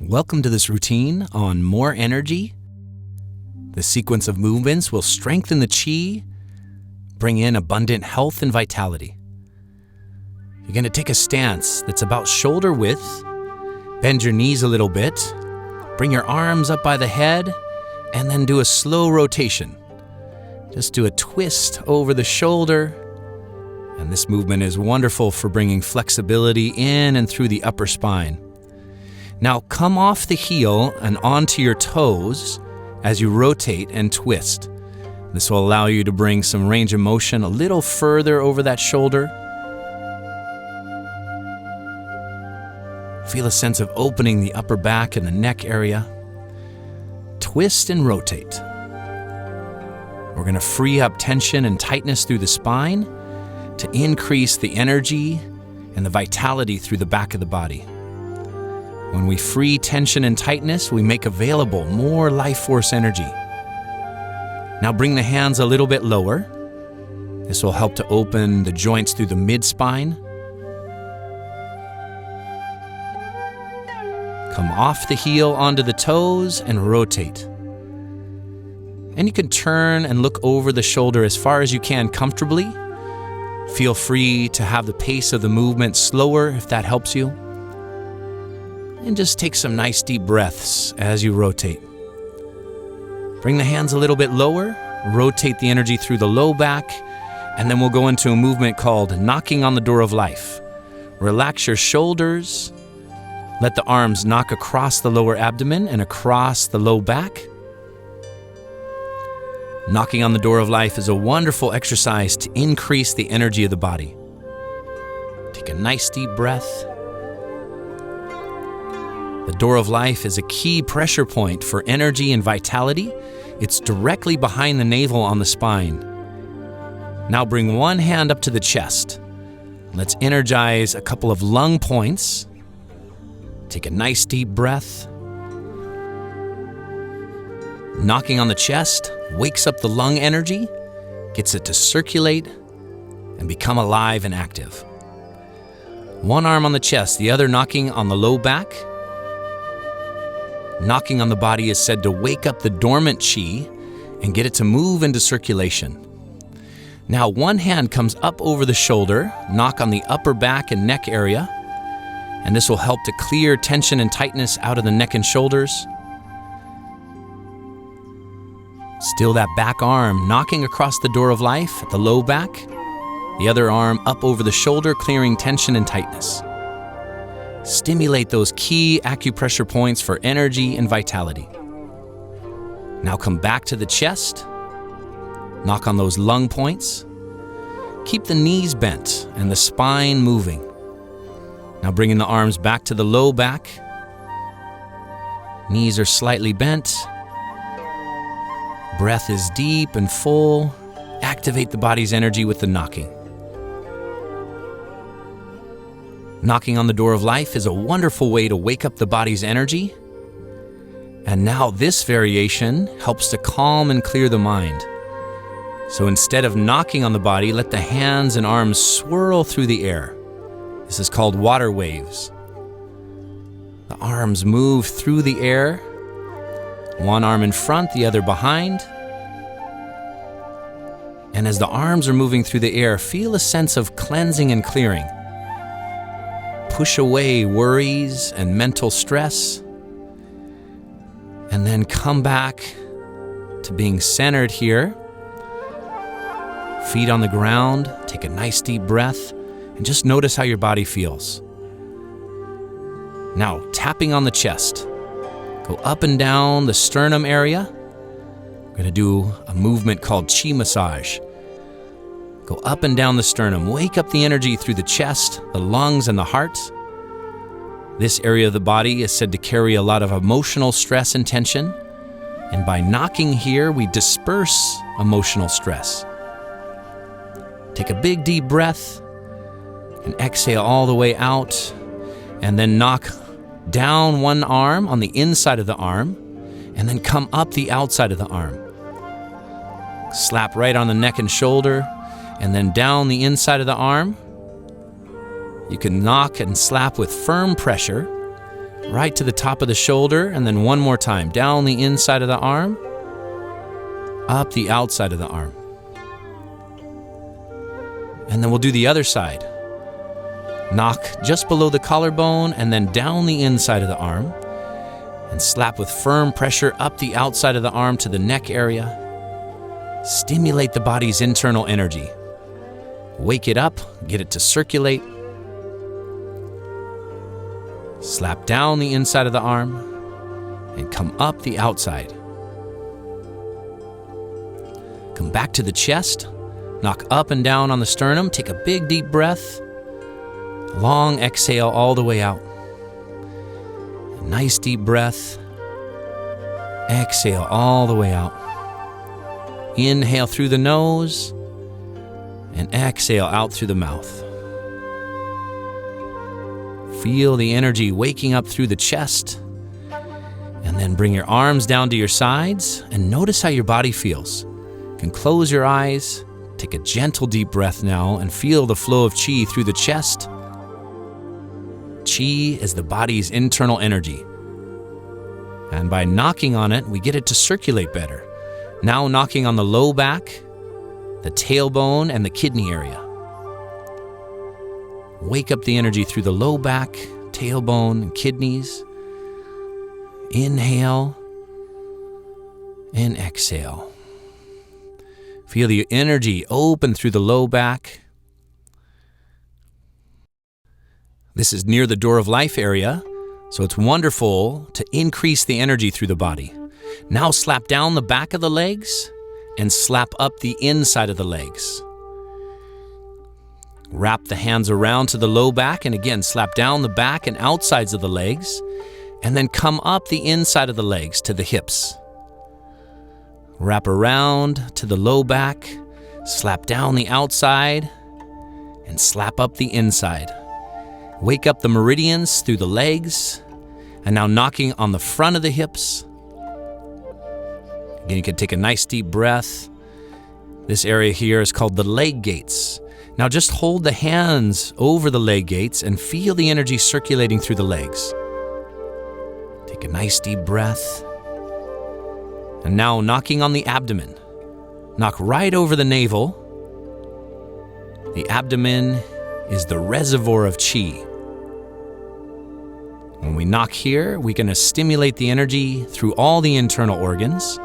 Welcome to this routine on more energy. The sequence of movements will strengthen the chi, bring in abundant health and vitality. You're going to take a stance that's about shoulder width, bend your knees a little bit, bring your arms up by the head, and then do a slow rotation. Just do a twist over the shoulder, and this movement is wonderful for bringing flexibility in and through the upper spine. Now come off the heel and onto your toes as you rotate and twist. This will allow you to bring some range of motion a little further over that shoulder. Feel a sense of opening the upper back and the neck area. Twist and rotate. We're going to free up tension and tightness through the spine to increase the energy and the vitality through the back of the body. When we free tension and tightness, we make available more life force energy. Now bring the hands a little bit lower. This will help to open the joints through the mid-spine. Come off the heel onto the toes and rotate. And you can turn and look over the shoulder as far as you can comfortably. Feel free to have the pace of the movement slower if that helps you. And just take some nice deep breaths as you rotate. Bring the hands a little bit lower, rotate the energy through the low back, and then we'll go into a movement called knocking on the door of life. Relax your shoulders, let the arms knock across the lower abdomen and across the low back. Knocking on the door of life is a wonderful exercise to increase the energy of the body. Take a nice deep breath. The door of life is a key pressure point for energy and vitality. It's directly behind the navel on the spine. Now bring one hand up to the chest. Let's energize a couple of lung points. Take a nice deep breath. Knocking on the chest wakes up the lung energy, gets it to circulate and become alive and active. One arm on the chest, the other knocking on the low back. Knocking on the body is said to wake up the dormant chi and get it to move into circulation. Now one hand comes up over the shoulder, knock on the upper back and neck area, and this will help to clear tension and tightness out of the neck and shoulders. Still that back arm knocking across the door of life at the low back, the other arm up over the shoulder, clearing tension and tightness. Stimulate those key acupressure points for energy and vitality. Now come back to the chest. Knock on those lung points. Keep the knees bent and the spine moving. Now bringing the arms back to the low back. Knees are slightly bent. Breath is deep and full. Activate the body's energy with the knocking. Knocking on the door of life is a wonderful way to wake up the body's energy. And now this variation helps to calm and clear the mind. So instead of knocking on the body, let the hands and arms swirl through the air. This is called water waves. The arms move through the air. One arm in front, the other behind. And as the arms are moving through the air, feel a sense of cleansing and clearing. Push away worries and mental stress, and then come back to being centered here. Feet on the ground, take a nice deep breath, and just notice how your body feels. Now, tapping on the chest. Go up and down the sternum area. We're going to do a movement called chi massage. Go up and down the sternum. Wake up the energy through the chest, the lungs, and the heart. This area of the body is said to carry a lot of emotional stress and tension. And by knocking here, we disperse emotional stress. Take a big deep breath and exhale all the way out. And then knock down one arm on the inside of the arm. And then come up the outside of the arm. Slap right on the neck and shoulder. And then down the inside of the arm. You can knock and slap with firm pressure, right to the top of the shoulder, and then one more time, down the inside of the arm, up the outside of the arm. And then we'll do the other side. Knock just below the collarbone and then down the inside of the arm, and slap with firm pressure up the outside of the arm to the neck area. Stimulate the body's internal energy. Wake it up, get it to circulate. Slap down the inside of the arm and come up the outside. Come back to the chest, knock up and down on the sternum, take a big deep breath. Long exhale all the way out. A nice deep breath. Exhale all the way out. Inhale through the nose and exhale out through the mouth. Feel the energy waking up through the chest, and then bring your arms down to your sides and notice how your body feels. You can close your eyes, take a gentle deep breath now, and feel the flow of chi through the chest. Chi is the body's internal energy, and by knocking on it, we get it to circulate better. Now knocking on the low back, the tailbone, and the kidney area. Wake up the energy through the low back, tailbone, and kidneys. Inhale and exhale. Feel the energy open through the low back. This is near the door of life area, so it's wonderful to increase the energy through the body. Now slap down the back of the legs and slap up the inside of the legs. Wrap the hands around to the low back and again slap down the back and outsides of the legs, and then come up the inside of the legs to the hips. Wrap around to the low back, slap down the outside, and slap up the inside. Wake up the meridians through the legs, and now knocking on the front of the hips. Again, you can take a nice deep breath. This area here is called the leg gates. Now just hold the hands over the leg gates and feel the energy circulating through the legs. Take a nice deep breath. And now knocking on the abdomen. Knock right over the navel. The abdomen is the reservoir of chi. When we knock here, we're going to stimulate the energy through all the internal organs.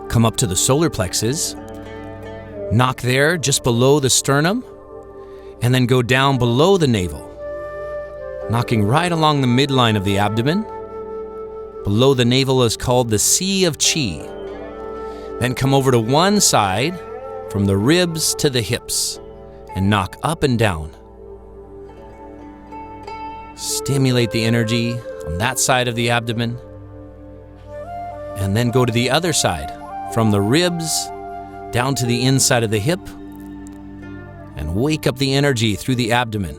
Come up to the solar plexus. Knock there just below the sternum, and then go down below the navel, knocking right along the midline of the abdomen. Below the navel is called the Sea of Chi. Then come over to one side from the ribs to the hips and knock up and down. Stimulate the energy on that side of the abdomen, and then go to the other side from the ribs down to the inside of the hip, and wake up the energy through the abdomen.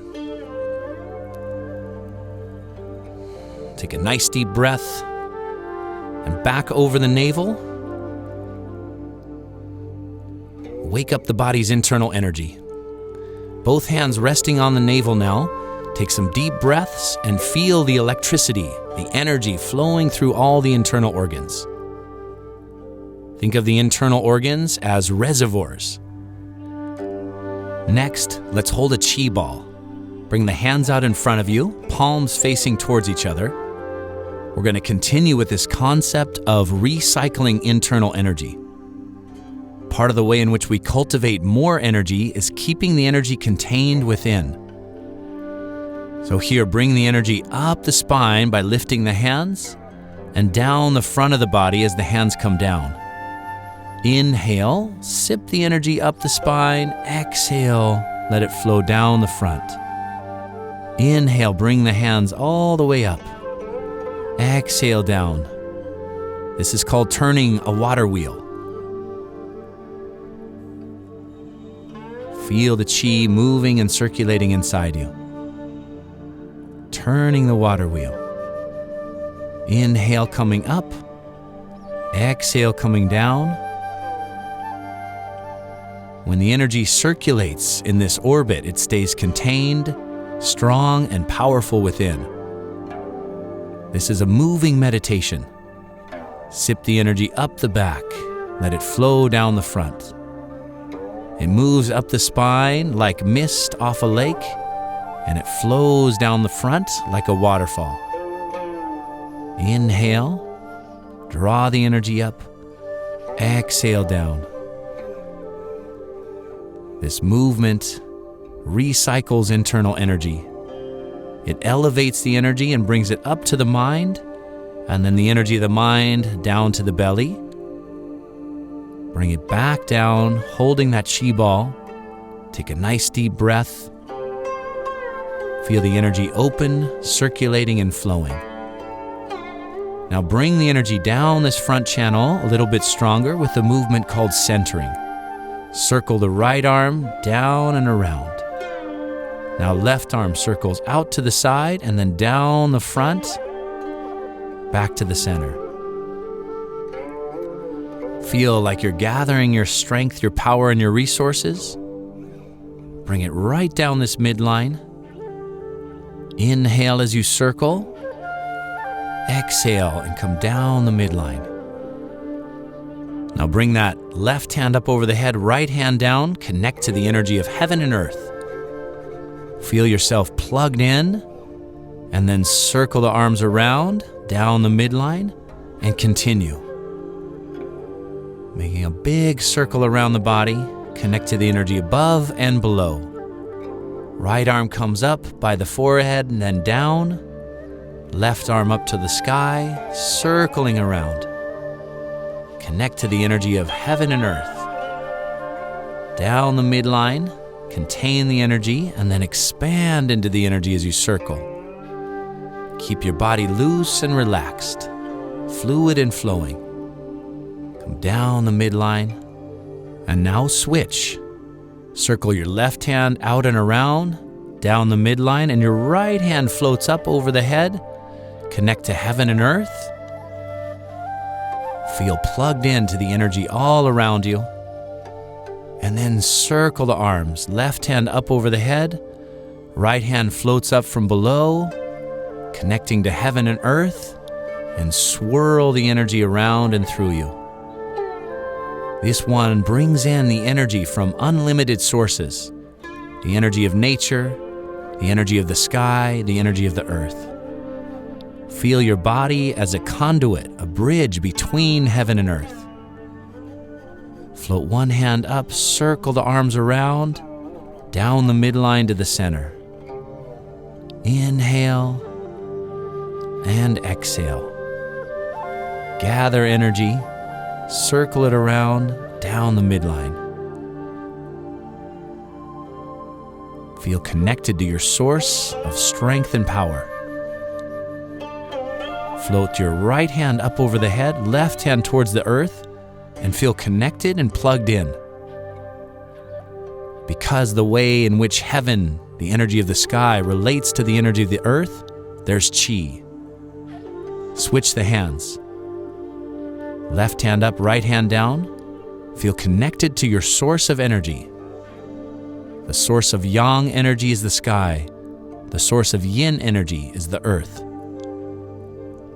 Take a nice deep breath, and back over the navel. Wake up the body's internal energy. Both hands resting on the navel now. Take some deep breaths and feel the electricity, the energy flowing through all the internal organs. Think of the internal organs as reservoirs. Next, let's hold a chi ball. Bring the hands out in front of you, palms facing towards each other. We're going to continue with this concept of recycling internal energy. Part of the way in which we cultivate more energy is keeping the energy contained within. So here, bring the energy up the spine by lifting the hands and down the front of the body as the hands come down. Inhale, sip the energy up the spine. Exhale, let it flow down the front. Inhale, bring the hands all the way up. Exhale down. This is called turning a water wheel. Feel the chi moving and circulating inside you. Turning the water wheel. Inhale, coming up. Exhale, coming down. When the energy circulates in this orbit, it stays contained, strong, and powerful within. This is a moving meditation. Sip the energy up the back. Let it flow down the front. It moves up the spine like mist off a lake, and it flows down the front like a waterfall. Inhale, draw the energy up. Exhale down. This movement recycles internal energy. It elevates the energy and brings it up to the mind, and then the energy of the mind down to the belly. Bring it back down, holding that chi ball. Take a nice deep breath. Feel the energy open, circulating, and flowing. Now bring the energy down this front channel a little bit stronger with a movement called centering. Circle the right arm down and around. Now left arm circles out to the side and then down the front, back to the center. Feel like you're gathering your strength, your power, and your resources. Bring it right down this midline. Inhale as you circle. Exhale and come down the midline. Now bring that left hand up over the head, right hand down. Connect to the energy of heaven and earth. Feel yourself plugged in, and then circle the arms around, down the midline, and continue. Making a big circle around the body, connect to the energy above and below. Right arm comes up by the forehead and then down. Left arm up to the sky, circling around. Connect to the energy of heaven and earth. Down the midline, contain the energy, and then expand into the energy as you circle. Keep your body loose and relaxed, fluid and flowing. Come down the midline, and now switch. Circle your left hand out and around, down the midline, and your right hand floats up over the head. Connect to heaven and earth. Feel plugged into the energy all around you. And then circle the arms. Left hand up over the head. Right hand floats up from below, connecting to heaven and earth, and swirl the energy around and through you. This one brings in the energy from unlimited sources. The energy of nature, the energy of the sky, the energy of the earth. Feel your body as a conduit, a bridge between heaven and earth. Float one hand up, circle the arms around, down the midline to the center. Inhale and exhale. Gather energy, circle it around, down the midline. Feel connected to your source of strength and power. Float your right hand up over the head, left hand towards the earth, and feel connected and plugged in. Because the way in which heaven, the energy of the sky, relates to the energy of the earth, there's chi. Switch the hands. Left hand up, right hand down. Feel connected to your source of energy. The source of yang energy is the sky. The source of yin energy is the earth.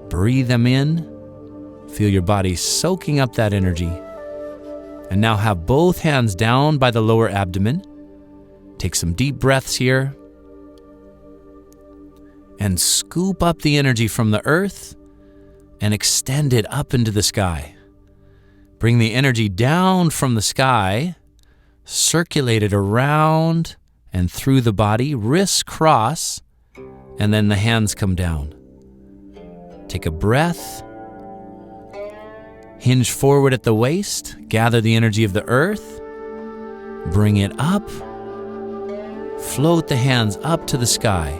Breathe them in. Feel your body soaking up that energy. And now have both hands down by the lower abdomen. Take some deep breaths here. And scoop up the energy from the earth and extend it up into the sky. Bring the energy down from the sky, circulate it around and through the body, wrists cross, and then the hands come down. Take a breath. Hinge forward at the waist. Gather the energy of the earth. Bring it up. Float the hands up to the sky.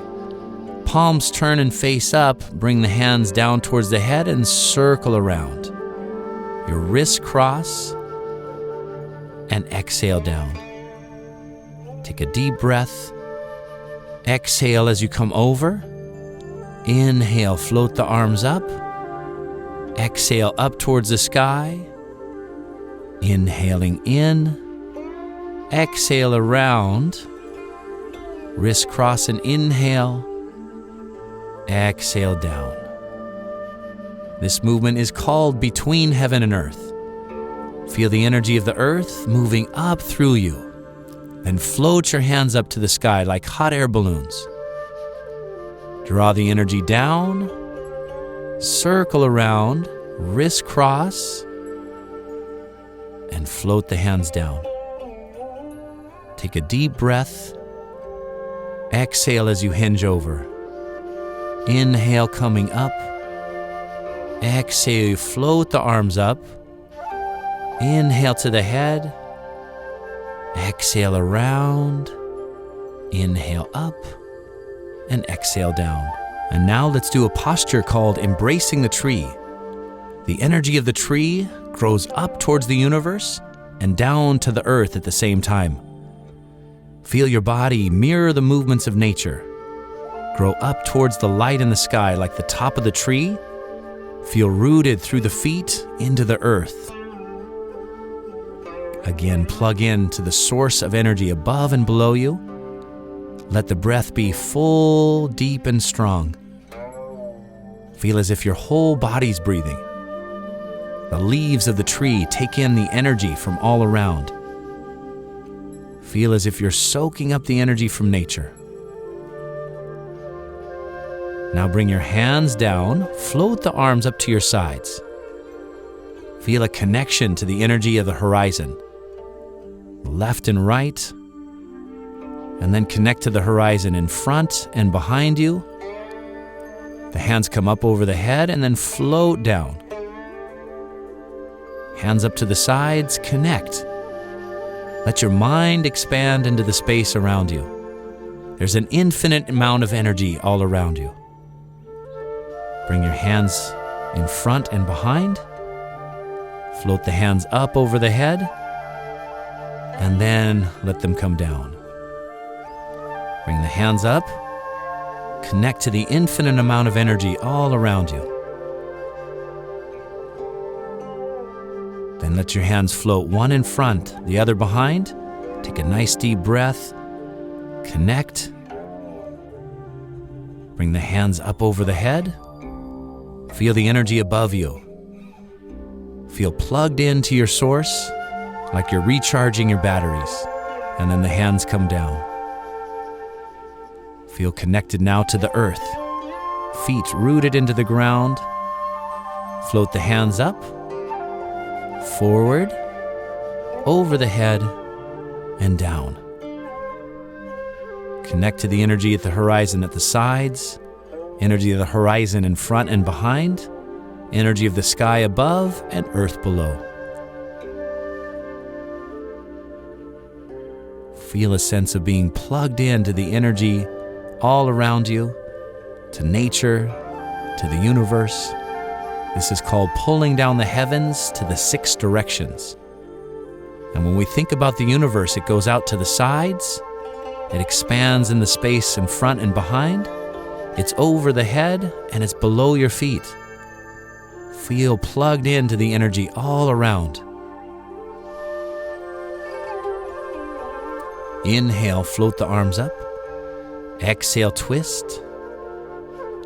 Palms turn and face up. Bring the hands down towards the head and circle around. Your wrists cross and exhale down. Take a deep breath. Exhale as you come over. Inhale, float the arms up. Exhale up towards the sky. Inhaling in. Exhale around. Wrist cross and inhale. Exhale down. This movement is called between heaven and earth. Feel the energy of the earth moving up through you. Then float your hands up to the sky like hot air balloons. Draw the energy down, circle around, wrist cross, and float the hands down. Take a deep breath. Exhale as you hinge over. Inhale coming up. Exhale, you float the arms up. Inhale to the head. Exhale around. Inhale up. And exhale down. And now let's do a posture called embracing the tree. The energy of the tree grows up towards the universe and down to the earth at the same time. Feel your body mirror the movements of nature. Grow up towards the light in the sky like the top of the tree. Feel rooted through the feet into the earth. Again, plug in to the source of energy above and below you. Let the breath be full, deep, and strong. Feel as if your whole body's breathing. The leaves of the tree take in the energy from all around. Feel as if you're soaking up the energy from nature. Now bring your hands down, float the arms up to your sides. Feel a connection to the energy of the horizon. Left and right, and then connect to the horizon in front and behind you. The hands come up over the head and then float down. Hands up to the sides, connect. Let your mind expand into the space around you. There's an infinite amount of energy all around you. Bring your hands in front and behind. Float the hands up over the head, and then let them come down. Bring the hands up. Connect to the infinite amount of energy all around you. Then let your hands float, one in front, the other behind. Take a nice deep breath. Connect. Bring the hands up over the head. Feel the energy above you. Feel plugged into your source, like you're recharging your batteries. And then the hands come down. Feel connected now to the earth. Feet rooted into the ground. Float the hands up, forward, over the head, and down. Connect to the energy at the horizon at the sides, energy of the horizon in front and behind, energy of the sky above and earth below. Feel a sense of being plugged into the energy all around you, to nature, to the universe. This is called pulling down the heavens to the 6 directions. And when we think about the universe, it goes out to the sides, it expands in the space in front and behind, it's over the head, and it's below your feet. Feel plugged into the energy all around. Inhale, float the arms up. Exhale, twist.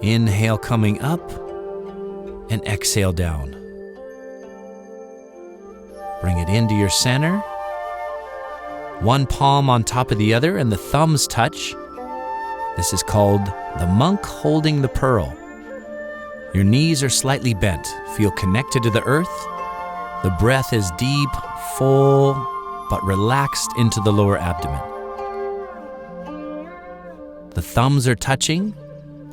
Inhale, coming up. And exhale down. Bring it into your center. One palm on top of the other and the thumbs touch. This is called the monk holding the pearl. Your knees are slightly bent. Feel connected to the earth. The breath is deep, full, but relaxed into the lower abdomen. The thumbs are touching,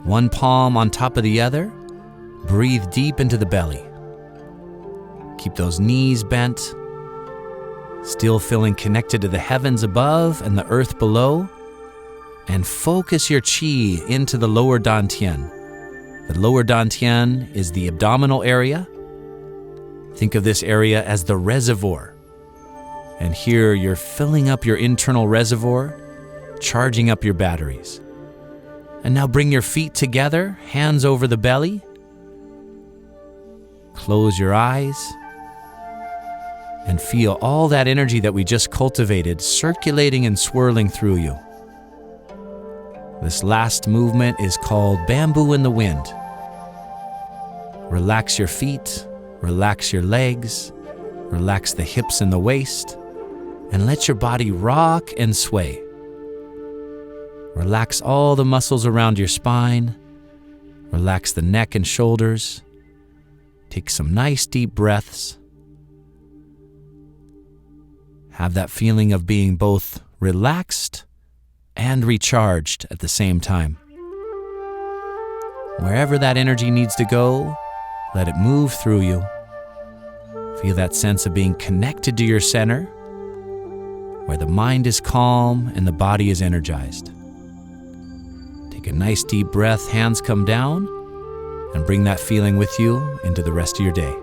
one palm on top of the other. Breathe deep into the belly. Keep those knees bent, still feeling connected to the heavens above and the earth below, and focus your chi into the lower dantian. The lower dantian is the abdominal area. Think of this area as the reservoir. And here you're filling up your internal reservoir, charging up your batteries. And now bring your feet together, hands over the belly. Close your eyes and feel all that energy that we just cultivated circulating and swirling through you. This last movement is called bamboo in the wind. Relax your feet, relax your legs, relax the hips and the waist, and let your body rock and sway. Relax all the muscles around your spine. Relax the neck and shoulders. Take some nice deep breaths. Have that feeling of being both relaxed and recharged at the same time. Wherever that energy needs to go, let it move through you. Feel that sense of being connected to your center, where the mind is calm and the body is energized. Take a nice deep breath, hands come down, and bring that feeling with you into the rest of your day.